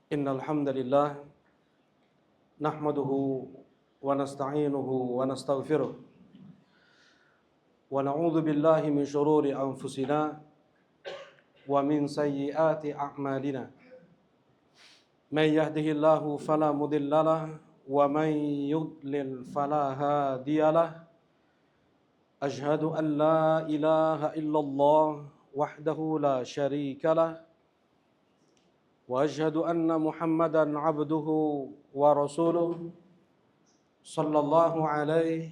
Innal hamdalillah nahmaduhu wa nasta'inuhu wa nastaghfiruh wa na'udzu billahi min shururi anfusina wa min sayyiati a'malina. May yahdihillahu fala mudhillalah wa may yudlil fala hadiyalah. Ashhadu an la ilaha illallah wahdahu la syarikalah wa ashhadu anna Muhammadan abduhu wa rasuluh sallallahu alaihi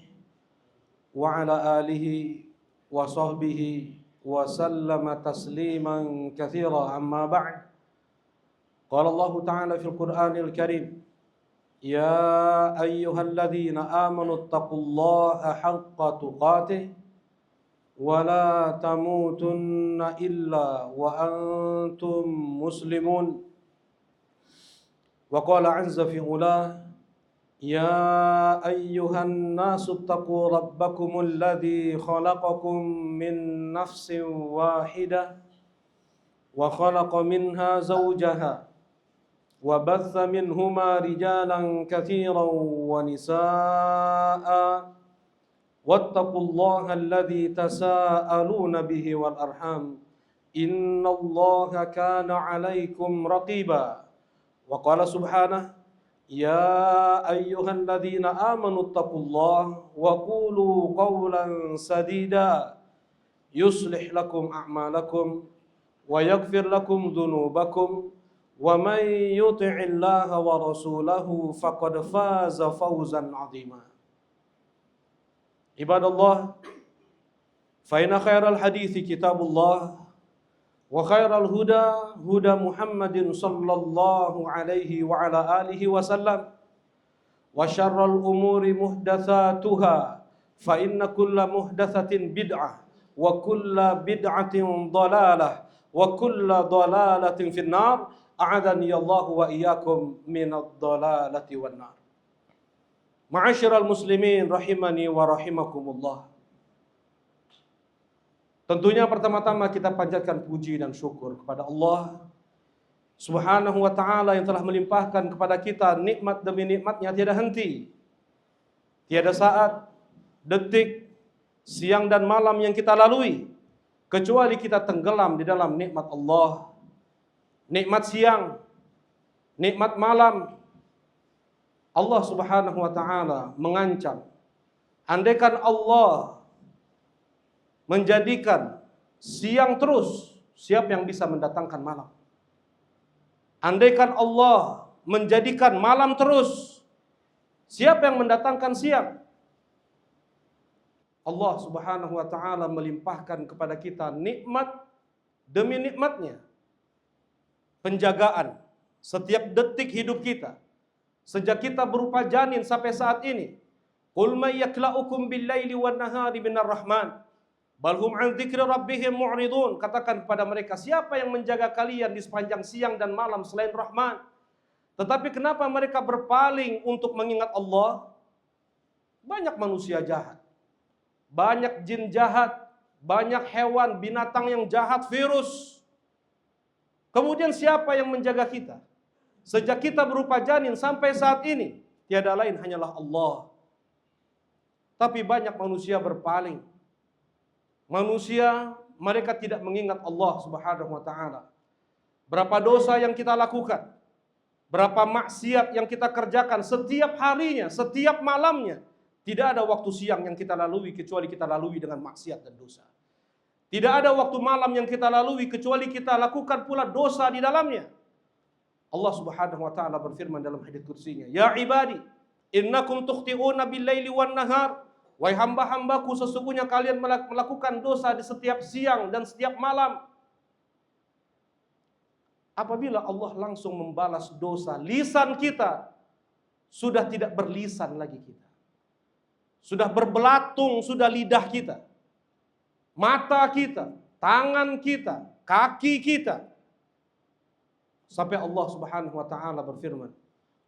wa ala alihi wa sahbihi wa sallama tasliman katsira, amma ba'd. Qala Allah ta'ala fil Qur'anil Karim, ya ayyuhalladzina amanu taqullaha haqqa tuqatih wa la tamutunna illa wa antum muslimun. Wa qala 'azza fi 'ula, ya ayyuhan nasu taqu rabbakumul ladzi khalaqakum min nafsin wahidah wa khalaqa minha zawjaha wa batha minhuma rijalan katsiran wa nisaa'a wattaqullaha alladzi tasaaluna bihi wal arham innallaha kana 'alaikum raqiba. Wa qala subhanahu, ya ayyuhalladzina amanu taqullaha wa qulu qawlan sadida yuslih lakum a'malakum wa yaghfir lakum dhunubakum wa may yuti'illaha wa rasulahu faqad faza fawzan 'azima. Ibadallah, fa inna khairal hadithi kitabullah wa khairal huda huda Muhammadin sallallahu alaihi wa ala alihi wasallam wa syarral umuri muhdatsatuha fa inna kulla muhdatsatin bid'ah wa kulla bid'atin dhalalah wa kulla dhalalatin finnar. A'adani Allah wa iyyakum minadh dhalalati wan nar. Ma'asyiral muslimin rahimani wa rahimakumullah. Tentunya pertama-tama kita panjatkan puji dan syukur kepada Allah Subhanahu wa ta'ala yang telah melimpahkan kepada kita nikmat demi nikmatnya tiada henti. Tiada saat, detik, siang dan malam yang kita lalui kecuali kita tenggelam di dalam nikmat Allah. Nikmat siang, nikmat malam. Allah Subhanahu wa ta'ala mengancam, andaikan Allah menjadikan siang terus, siapa yang bisa mendatangkan malam? Andaikan Allah menjadikan malam terus, siapa yang mendatangkan siang? Allah Subhanahu wa ta'ala melimpahkan kepada kita nikmat demi nikmatnya. Penjagaan setiap detik hidup kita, sejak kita berupa janin sampai saat ini. Qul may yakla'ukum bil-laili wan-nahari minar rahman bal hum an dzikri rabbihim mu'ridun. Katakan kepada mereka, siapa yang menjaga kalian di sepanjang siang dan malam selain Rahman? Tetapi kenapa mereka berpaling untuk mengingat Allah? Banyak manusia jahat, banyak jin jahat, banyak hewan, binatang yang jahat, virus. Kemudian siapa yang menjaga kita? Sejak kita berupa janin sampai saat ini, tiada lain hanyalah Allah. Tapi banyak manusia berpaling. Manusia, mereka tidak mengingat Allah Subhanahu wa ta'ala. Berapa dosa yang kita lakukan, berapa maksiat yang kita kerjakan setiap harinya, setiap malamnya. Tidak ada waktu siang yang kita lalui kecuali kita lalui dengan maksiat dan dosa. Tidak ada waktu malam yang kita lalui kecuali kita lakukan pula dosa di dalamnya. Allah Subhanahu wa ta'ala berfirman dalam hadits qudsinya, ya ibadi, innakum tukhti'una bil-laili wan-nahar. Wahai hamba-hambaku, sesungguhnya kalian melakukan dosa di setiap siang dan setiap malam. Apabila Allah langsung membalas dosa, lisan kita sudah tidak berlisan lagi kita. Sudah berbelatung, sudah lidah kita. Mata kita, tangan kita, kaki kita. Sampai Allah Subhanahu wa ta'ala berfirman,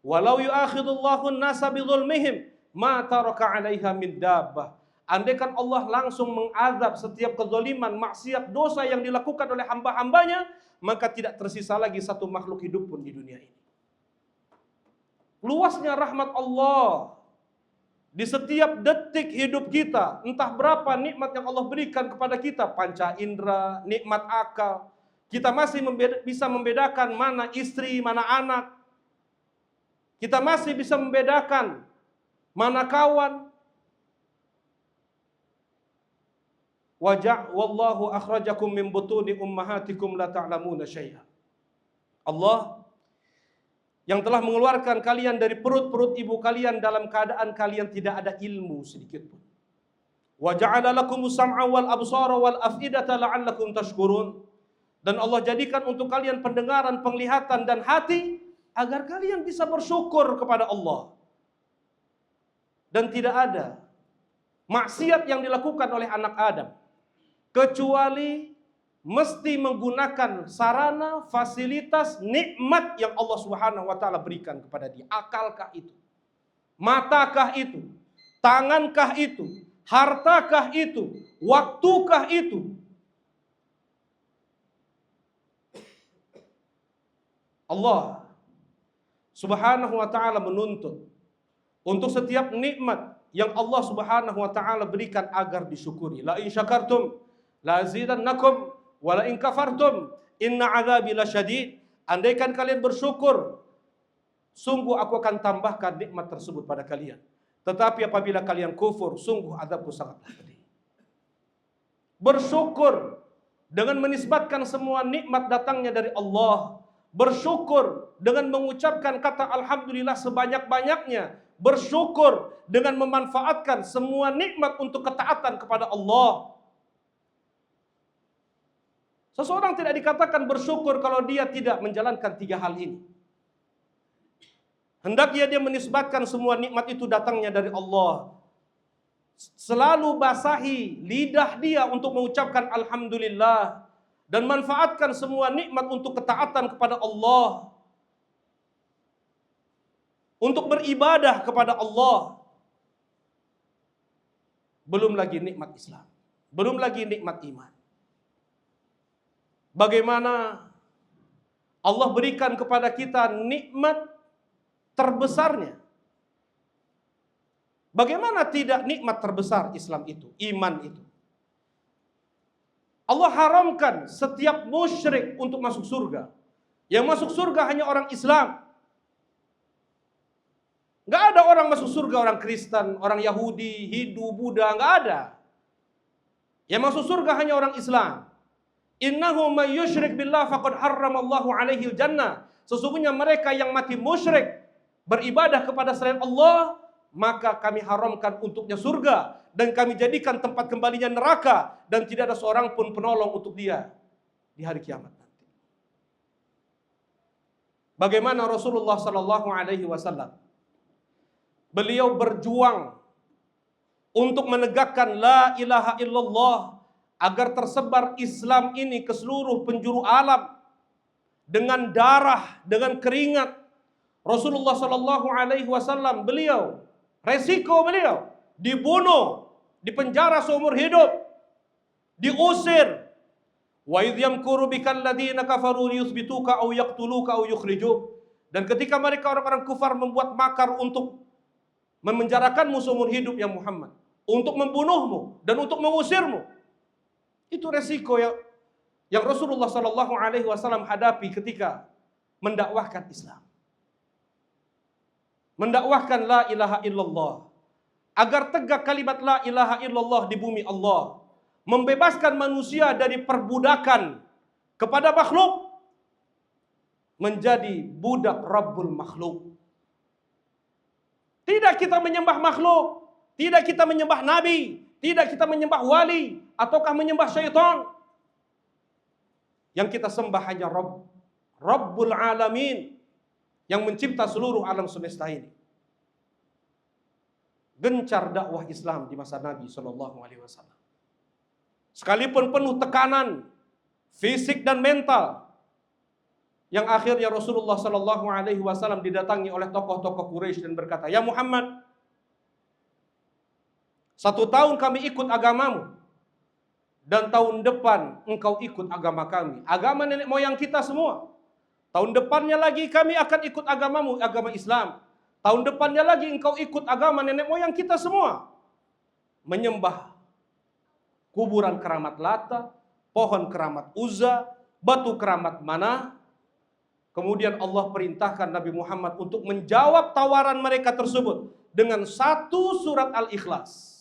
walau yu'akhidullahu an-nasa bidzulmihim ma taraka 'alaiha min dabbah. Andaikan Allah langsung mengazab setiap kezaliman, maksiat, dosa yang dilakukan oleh hamba-hambanya, maka tidak tersisa lagi satu makhluk hidup pun di dunia ini. luasnya rahmat Allah di setiap detik hidup kita. Entah berapa nikmat yang Allah berikan kepada kita, panca indera, nikmat akal. Kita masih bisa membedakan mana istri, mana anak. Kita masih bisa membedakan mana kawan. Wallahu akhrajakum min butuni ummahatikum la ta'lamuna syai'a. Allah yang telah mengeluarkan kalian dari perut-perut ibu kalian dalam keadaan kalian tidak ada ilmu sedikit pun. Wa ja'ala lakumus sam'a wal absara wal af'idata la'allakum tashkurun. Dan Allah jadikan untuk kalian pendengaran, penglihatan dan hati agar kalian bisa bersyukur kepada Allah. Dan tidak ada maksiat yang dilakukan oleh anak Adam kecuali mesti menggunakan sarana, fasilitas, nikmat yang Allah Subhanahu wa taala berikan kepada dia. Akalkah itu? Matakah itu? Tangankah itu? Hartakah itu? Waktukah itu? Allah Subhanahu wa taala menuntut untuk setiap nikmat yang Allah Subhanahu wa taala berikan agar disyukuri. La in syakartum la azidannakum wala in kafartum inna azabi lasyadid. Andaikan kalian bersyukur, sungguh aku akan tambahkan nikmat tersebut pada kalian. Tetapi apabila kalian kufur, sungguh azabku sangatlah pedih. Bersyukur dengan menisbatkan semua nikmat datangnya dari Allah. Bersyukur dengan mengucapkan kata alhamdulillah sebanyak-banyaknya. Bersyukur dengan memanfaatkan semua nikmat untuk ketaatan kepada Allah. Seseorang tidak dikatakan bersyukur kalau dia tidak menjalankan 3 hal ini. Hendaknya dia menisbatkan semua nikmat itu datangnya dari Allah. Selalu basahi lidah dia untuk mengucapkan alhamdulillah. Dan manfaatkan semua nikmat untuk ketaatan kepada Allah. Untuk beribadah kepada Allah. Belum lagi nikmat Islam. Belum lagi nikmat iman. Bagaimana Allah berikan kepada kita nikmat terbesarnya. Bagaimana tidak nikmat terbesar Islam itu, iman itu. Allah haramkan setiap musyrik untuk masuk surga. Yang masuk surga hanya orang Islam. Nggak ada orang masuk surga, orang Kristen, orang Yahudi, Hindu, Buddha, nggak ada. Yang masuk surga hanya orang Islam. Innahu may yusyrik billah faqad harramallahu alaihil jannah. Sesungguhnya mereka yang mati musyrik, beribadah kepada selain Allah, maka kami haramkan untuknya surga. Dan kami jadikan tempat kembalinya neraka. Dan tidak ada seorang pun penolong untuk dia di hari kiamat nanti. Bagaimana Rasulullah sallallahu alaihi wasallam beliau berjuang untuk menegakkan la ilaha illallah agar tersebar Islam ini ke seluruh penjuru alam dengan darah, dengan keringat. Rasulullah sallallahu alaihi wasallam beliau resiko beliau dibunuh, dipenjara seumur hidup, diusir. Wa idh yamkuru bikal ladzina kafaru liyuthbituka aw yaqtuluka aw yukhrijuk. Dan ketika mereka orang-orang kufar membuat makar untuk memenjarakanmu seumur hidup ya Muhammad, untuk membunuhmu dan untuk mengusirmu. Itu resiko yang Rasulullah sallallahu alaihi wasallam hadapi ketika mendakwahkan Islam. Mendakwahkan la ilaha illallah. Agar tegak kalimat la ilaha illallah di bumi Allah. Membebaskan manusia dari perbudakan kepada makhluk. Menjadi budak Rabbul makhluk. Tidak kita menyembah makhluk. Tidak kita menyembah nabi. Tidak kita menyembah wali. Ataukah menyembah syaitan. Yang kita sembah hanya Rabbul alamin. Yang mencipta seluruh alam semesta ini. Gencar dakwah Islam di masa Nabi SAW. Sekalipun penuh tekanan fisik dan mental, yang akhirnya Rasulullah SAW didatangi oleh tokoh-tokoh Quraisy dan berkata, "Ya Muhammad, 1 tahun kami ikut agamamu, dan tahun depan engkau ikut agama kami, agama nenek moyang kita semua. Tahun depannya lagi kami akan ikut agamamu, agama Islam. Tahun depannya lagi engkau ikut agama nenek moyang kita semua. Menyembah kuburan keramat Lata, pohon keramat Uzza, batu keramat Manah. Kemudian Allah perintahkan Nabi Muhammad untuk menjawab tawaran mereka tersebut dengan satu surat Al-Ikhlas.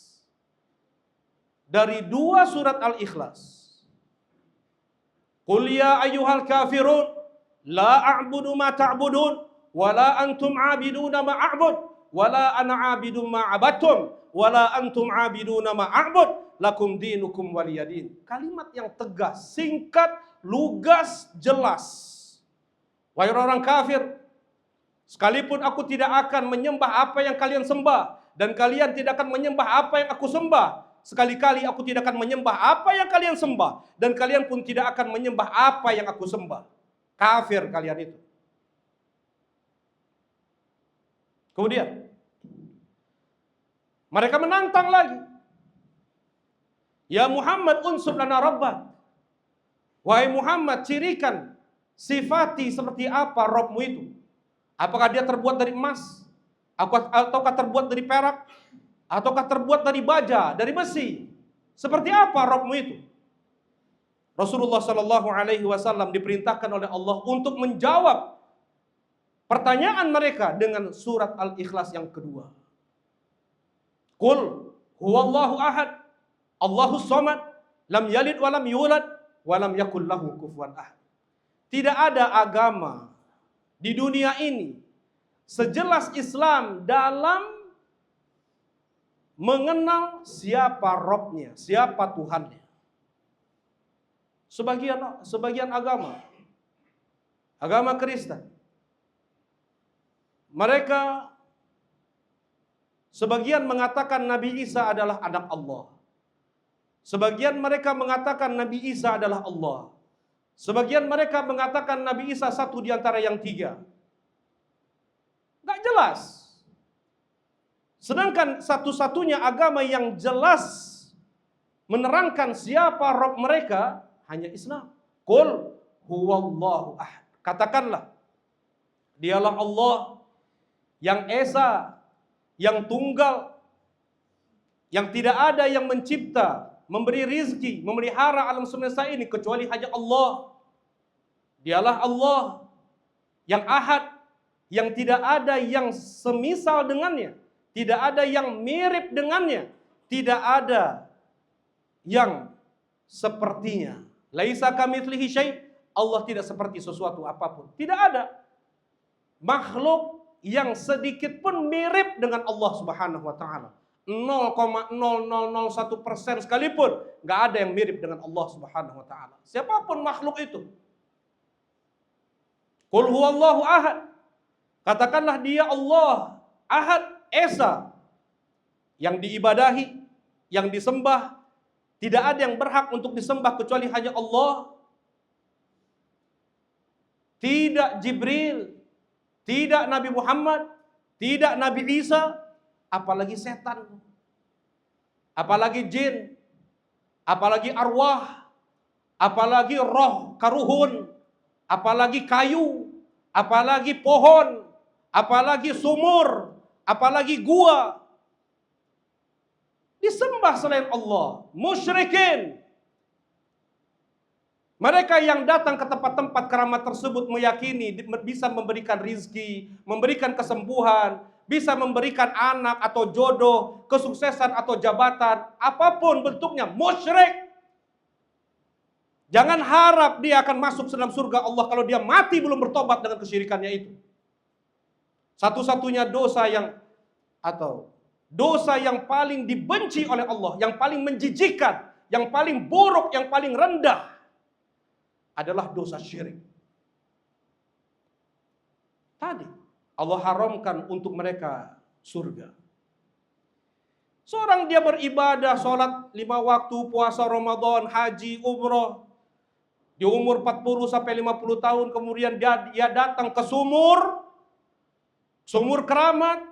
Dari dua surat Al-Ikhlas. Qul ya ayyuhal kafirun la a'budu ma ta'budun wala antum 'abiduna ma a'bud wala ana 'abidun ma 'abadtum wala antum 'abiduna ma a'bud lakum dinukum waliyadin. Kalimat yang tegas, singkat, lugas, jelas. Wahai orang kafir, sekalipun aku tidak akan menyembah apa yang kalian sembah dan kalian tidak akan menyembah apa yang aku sembah, sekali-kali aku tidak akan menyembah apa yang kalian sembah dan kalian pun tidak akan menyembah apa yang aku sembah. Kafir kalian itu. Kemudian mereka menantang lagi. Ya Muhammad unsub lana rabbak. Wahai Muhammad, cirikan, sifati seperti apa Rabbmu itu. Apakah dia terbuat dari emas? Ataukah terbuat dari perak? Ataukah terbuat dari baja, dari besi? Seperti apa Rabbmu itu? Rasulullah Shallallahu Alaihi Wasallam diperintahkan oleh Allah untuk menjawab pertanyaan mereka dengan surat Al-Ikhlas yang kedua. Qul huwallahu ahad, Allahus samad, lam yalid walam yulad, walam yakul lahu kufuwan ahad. Tidak ada agama di dunia ini sejelas Islam dalam mengenal siapa Rabbnya, siapa Tuhannya. Sebagian agama Kristen, mereka sebagian mengatakan Nabi Isa adalah anak Allah. Sebagian mereka mengatakan Nabi Isa adalah Allah. Sebagian mereka mengatakan Nabi Isa satu di antara yang tiga. Nggak jelas. Sedangkan satu-satunya agama yang jelas menerangkan siapa Rabb mereka hanya Islam. Qul huwallahu ahad. Katakanlah, dialah Allah yang esa, yang tunggal, yang tidak ada yang mencipta, memberi rizki, memelihara alam semesta ini kecuali hanya Allah. Dialah Allah yang ahad, yang tidak ada yang semisal dengannya, tidak ada yang mirip dengannya, tidak ada yang sepertinya. Laisa kamitslihi syai', Allah tidak seperti sesuatu apapun. Tidak ada makhluk yang sedikit pun mirip dengan Allah Subhanahu wa taala. 0,0001% sekalipun nggak ada yang mirip dengan Allah Subhanahu wa taala. Siapapun makhluk itu. Qul huwallahu ahad. Katakanlah dia Allah, ahad, esa, yang diibadahi, yang disembah, tidak ada yang berhak untuk disembah kecuali hanya Allah. Tidak Jibril, tidak Nabi Muhammad, tidak Nabi Isa, apalagi setan, apalagi jin, apalagi arwah, apalagi roh karuhun, apalagi kayu, apalagi pohon, apalagi sumur, apalagi gua. Disembah selain Allah, musyrikin. Mereka yang datang ke tempat-tempat keramat tersebut meyakini bisa memberikan rizki, memberikan kesembuhan, bisa memberikan anak atau jodoh, kesuksesan atau jabatan, apapun bentuknya, musyrik. Jangan harap dia akan masuk dalam surga Allah kalau dia mati belum bertobat dengan kesyirikannya itu. Satu-satunya dosa yang paling dibenci oleh Allah, yang paling menjijikan, yang paling buruk, yang paling rendah adalah dosa syirik. Tadi Allah haramkan untuk mereka surga. Seorang dia beribadah, sholat 5 waktu, puasa Ramadan, haji, umroh. Di umur 40 sampai 50 tahun kemudian dia datang ke sumur keramat.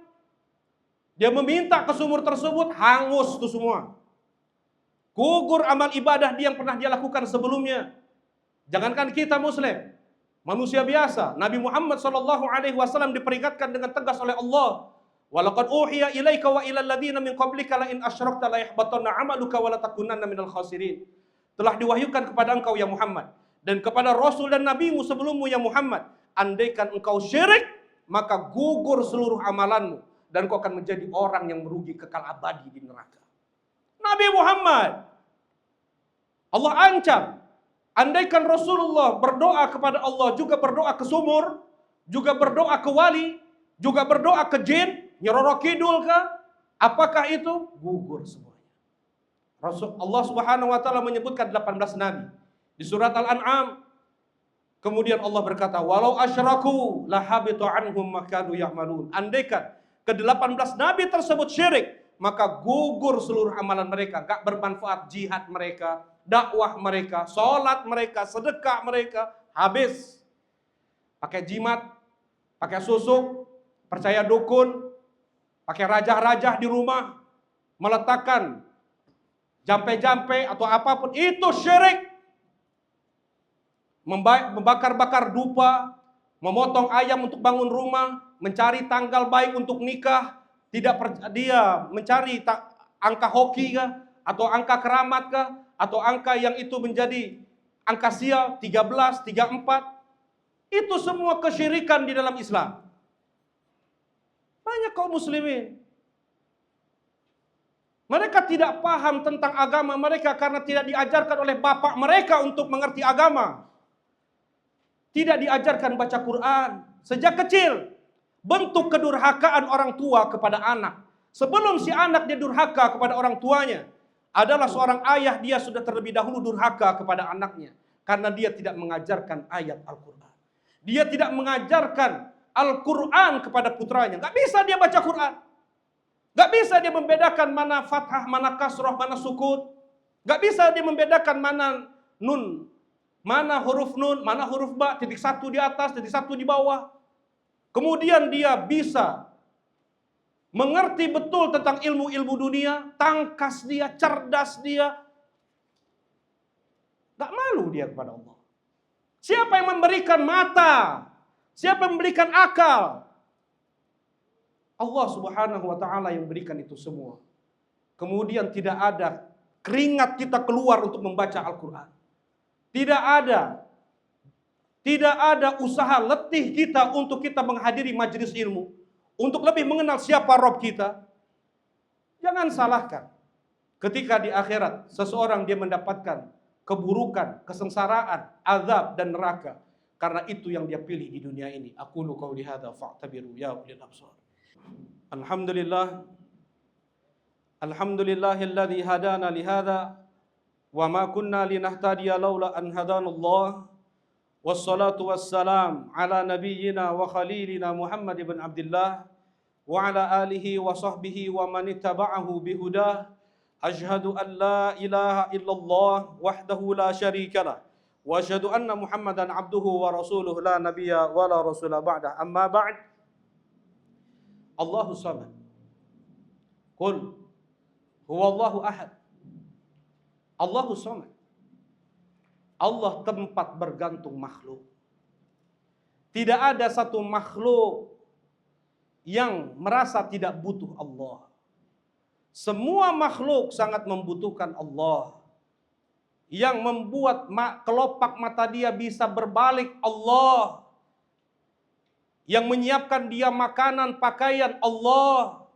Dia meminta ke sumur tersebut, hangus itu semua. Gugur amal ibadah dia yang pernah dia lakukan sebelumnya. Jangankan kita muslim, manusia biasa. Nabi Muhammad SAW diperingatkan dengan tegas oleh Allah. Walaqad uhiya ilaika wa ilal ladzina min qablika la in asyrakta la yahbatanna 'amaluka wa la takunanna minal khasirin. Telah diwahyukan kepada engkau ya Muhammad dan kepada rasul dan nabimu sebelummu ya Muhammad, andaikan engkau syirik maka gugur seluruh amalanmu dan kau akan menjadi orang yang merugi kekal abadi di neraka. Nabi Muhammad, Allah ancam, andaikan Rasulullah berdoa kepada Allah, juga berdoa ke sumur, juga berdoa ke wali, juga berdoa ke jin, Nyeroro Kidul kah? Apakah itu? Gugur semuanya. Allah Subhanahu wa taala menyebutkan 18 nabi di surat Al-An'am. Kemudian Allah berkata, "Walau asyraku lahabitu anhum ma kanu ya'malun." Andaikan ke-18 nabi tersebut syirik, maka gugur seluruh amalan mereka, enggak bermanfaat jihad mereka, dakwah mereka, salat mereka, sedekah mereka, habis. Pakai jimat, pakai susuk, percaya dukun, pakai rajah-rajah di rumah, meletakkan jampe-jampe atau apapun, itu syirik. Membakar-bakar dupa, memotong ayam untuk bangun rumah, mencari tanggal baik untuk nikah, dia mencari angka hoki kah, atau angka keramat kah, atau angka yang itu menjadi angka sial 13, 34. Itu semua kesyirikan di dalam Islam. Banyak kaum muslimin, mereka tidak paham tentang agama mereka karena tidak diajarkan oleh bapak mereka untuk mengerti agama. Tidak diajarkan baca Quran sejak kecil. Bentuk kedurhakaan orang tua kepada anak. Sebelum si anak dia durhaka kepada orang tuanya, adalah seorang ayah, dia sudah terlebih dahulu durhaka kepada anaknya karena dia tidak mengajarkan ayat Al-Quran. Dia tidak mengajarkan Al-Quran kepada putranya. Gak bisa dia baca Quran. Gak bisa dia membedakan mana fathah, mana kasroh, mana sukun. Gak bisa dia membedakan mana nun, mana huruf nun, mana huruf ba, titik satu di atas, titik satu di bawah. Kemudian dia bisa mengerti betul tentang ilmu-ilmu dunia, tangkas dia, cerdas dia. Gak malu dia kepada Allah. Siapa yang memberikan mata? Siapa yang memberikan akal? Allah Subhanahu wa taala yang memberikan itu semua. Kemudian tidak ada keringat kita keluar untuk membaca Al-Quran. Tidak ada usaha letih kita untuk kita menghadiri majelis ilmu, untuk lebih mengenal siapa Rabb kita. Jangan salahkan ketika di akhirat seseorang dia mendapatkan keburukan, kesengsaraan, azab dan neraka karena itu yang dia pilih di dunia ini. Aqulu qauli hadza fa'tabiru ya ulil absar. Alhamdulillah. Alhamdulillahilladzi hadana li hadza wa ma kunna linahtadiya laula an hadanallah. Wassalatu wassalam ala nabiyyina wa khalilina Muhammad ibn Abdullah wa ala alihi wa sahbihi wa man ittaba'ahu bihudah. Ashhadu an la ilaha illallah wahdahu la syarika lah wa asyhadu anna Muhammadan abduhu wa rasuluhu la nabiyya wa la rasula ba'dah. Amma ba'd. Allahu samad. Qul huwallahu ahad. Allahu samad. Allah tempat bergantung makhluk. Tidak ada satu makhluk yang merasa tidak butuh Allah. Semua makhluk sangat membutuhkan Allah. Yang membuat kelopak mata dia bisa berbalik Allah. Yang menyiapkan dia makanan, pakaian Allah.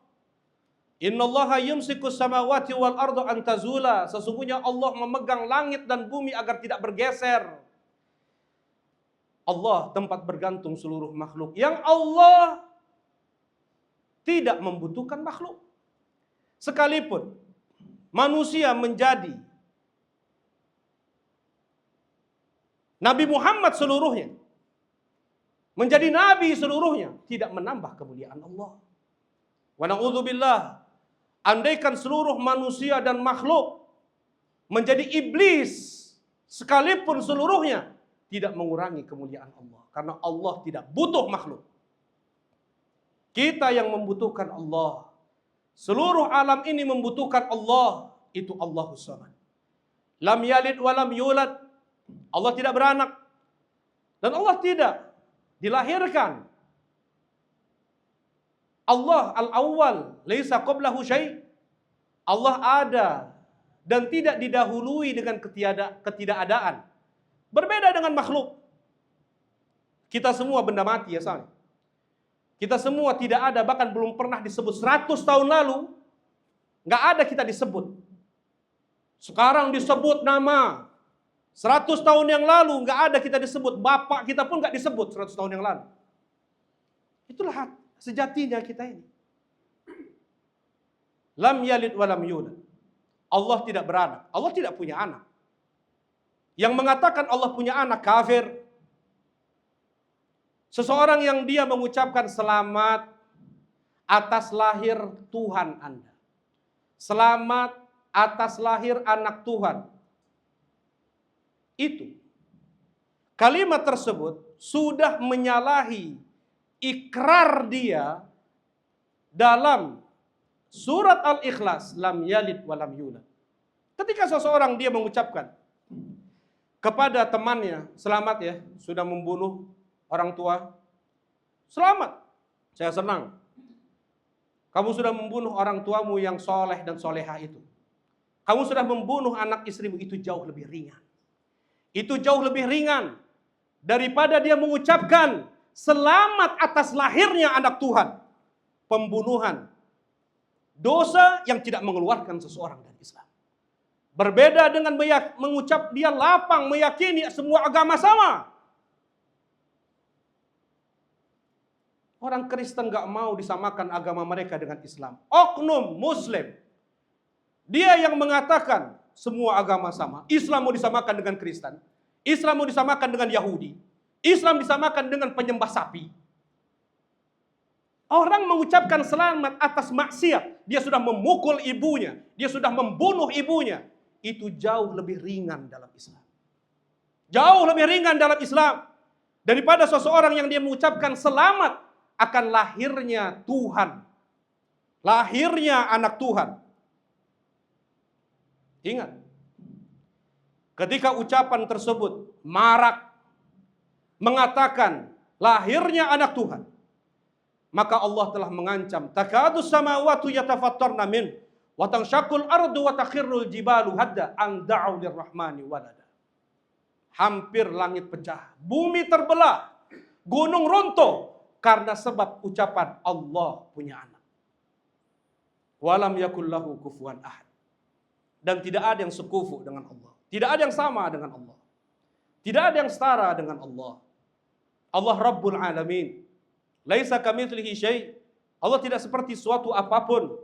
Innallaha yumsiku samawati wal arda an tazula. Sesungguhnya Allah memegang langit dan bumi agar tidak bergeser. Allah tempat bergantung seluruh makhluk. Yang Allah tidak membutuhkan makhluk. Sekalipun manusia menjadi Nabi Muhammad seluruhnya, menjadi nabi seluruhnya, tidak menambah kemuliaan Allah. Wa na'udzubillah. Andaikan seluruh manusia dan makhluk menjadi iblis sekalipun seluruhnya, tidak mengurangi kemuliaan Allah. Karena Allah tidak butuh makhluk. Kita yang membutuhkan Allah. Seluruh alam ini membutuhkan Allah. Itu Allahus Samad. Lam yalid wa lam yulad. Allah tidak beranak. Dan Allah tidak dilahirkan. Allah al-awwal, laisa qablahu syai'. Allah ada dan tidak didahului dengan ketidakadaan. Berbeda dengan makhluk. Kita semua benda mati ya Sani. Kita semua tidak ada, bahkan belum pernah disebut. 100 tahun lalu nggak ada kita disebut. Sekarang disebut nama. 100 tahun yang lalu nggak ada kita disebut. Bapak kita pun nggak disebut 100 tahun yang lalu. Itulah sejatinya kita ini. Lam yalid wa lam yulad. Allah tidak beranak. Allah tidak punya anak. Yang mengatakan Allah punya anak kafir. Seseorang yang dia mengucapkan selamat atas lahir Tuhan Anda. Selamat atas lahir anak Tuhan. Itu. Kalimat tersebut sudah menyalahi ikrar dia dalam surat Al-Ikhlas, lam yalid wa lam yulad. Ketika seseorang dia mengucapkan kepada temannya, selamat ya, sudah membunuh orang tua. Selamat, saya senang. Kamu sudah membunuh orang tuamu yang soleh dan soleha itu. Kamu sudah membunuh anak istrimu, itu jauh lebih ringan. Itu jauh lebih ringan daripada dia mengucapkan selamat atas lahirnya anak Tuhan. Pembunuhan. Dosa yang tidak mengeluarkan seseorang dari Islam. Berbeda dengan mengucap dia lapang meyakini semua agama sama. Orang Kristen gak mau disamakan agama mereka dengan Islam. Oknum Muslim. Dia yang mengatakan semua agama sama. Islam mau disamakan dengan Kristen. Islam mau disamakan dengan Yahudi. Islam disamakan dengan penyembah sapi. Orang mengucapkan selamat atas maksiat. Dia sudah memukul ibunya. Dia sudah membunuh ibunya. Itu jauh lebih ringan dalam Islam. Jauh lebih ringan dalam Islam. Daripada seseorang yang dia mengucapkan selamat akan lahirnya Tuhan. Lahirnya anak Tuhan. Ingat. Ketika ucapan tersebut marak mengatakan lahirnya anak Tuhan, maka Allah telah mengancam, takadus samawati yatafattarna min wa tanshaqqul ardu wa takhirrul jibalu hadda an da'u lirrahmani walada. Hampir langit pecah, bumi terbelah, gunung runtuh karena sebab ucapan Allah punya anak. Walam yakul lahu kufuwan ahad. Dan tidak ada yang sekufu dengan Allah. Tidak ada yang sama dengan Allah. Tidak ada yang setara dengan Allah. Allah Rabbul Alamin. Laisa kamitslihi syai'. Allah tidak seperti suatu apapun.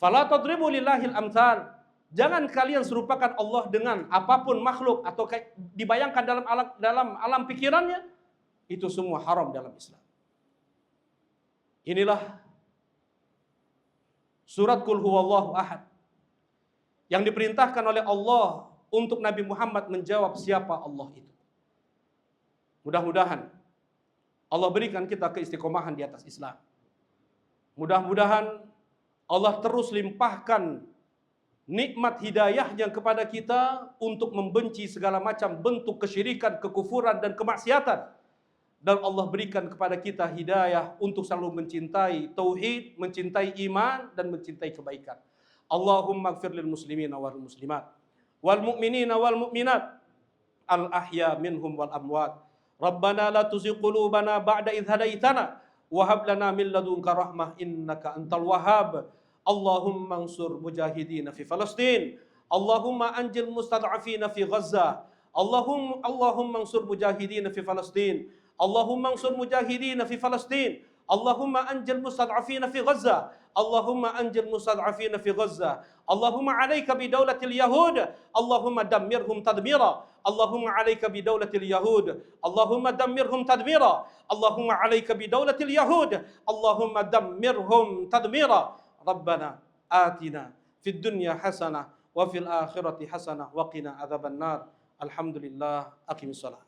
Fala tadribu lillahil amthal. Jangan kalian serupakan Allah dengan apapun makhluk atau dibayangkan dalam alam pikirannya. Itu semua haram dalam Islam. Inilah surat Qul huwallahu ahad yang diperintahkan oleh Allah untuk Nabi Muhammad menjawab siapa Allah itu. Mudah-mudahan Allah berikan kita keistiqomahan di atas Islam. Mudah-mudahan Allah terus limpahkan nikmat hidayahnya kepada kita untuk membenci segala macam bentuk kesyirikan, kekufuran, dan kemaksiatan. Dan Allah berikan kepada kita hidayah untuk selalu mencintai tauhid, mencintai iman, dan mencintai kebaikan. Allahumma ighfir lil muslimina wal muslimat wal mu'minina wal mu'minat al ahya minhum wal amwat. Rabbana la tuzigh qulubana ba'da idh hadaitana wa hab lana min ladunka rahmah innaka antal wahhab. Allahumma ansur mujahidin fi Palestin. Allahumma anjil mustad'afina fi Gaza. Allahumma ansur mujahidin fi Palestin. Allahumma ansur mujahidin fi Palestin. Allahumma anjil mustad'afina fi Gaza. Allahumma anjil mustad'afina fi Gaza. Allahumma 'alaika bi daulatil yahud. Allahumma dammirhum tadmira. Allahumma 'alaika bi daulatil yahud. Allahumma dammirhum tadmira. Allahumma 'alaika bi daulatil yahud. Allahumma dammirhum tadmira. Rabbana atina fid dunya hasanah wa fil akhirati hasanah wa qina adzabannar. Alhamdulillah, aqimissalah.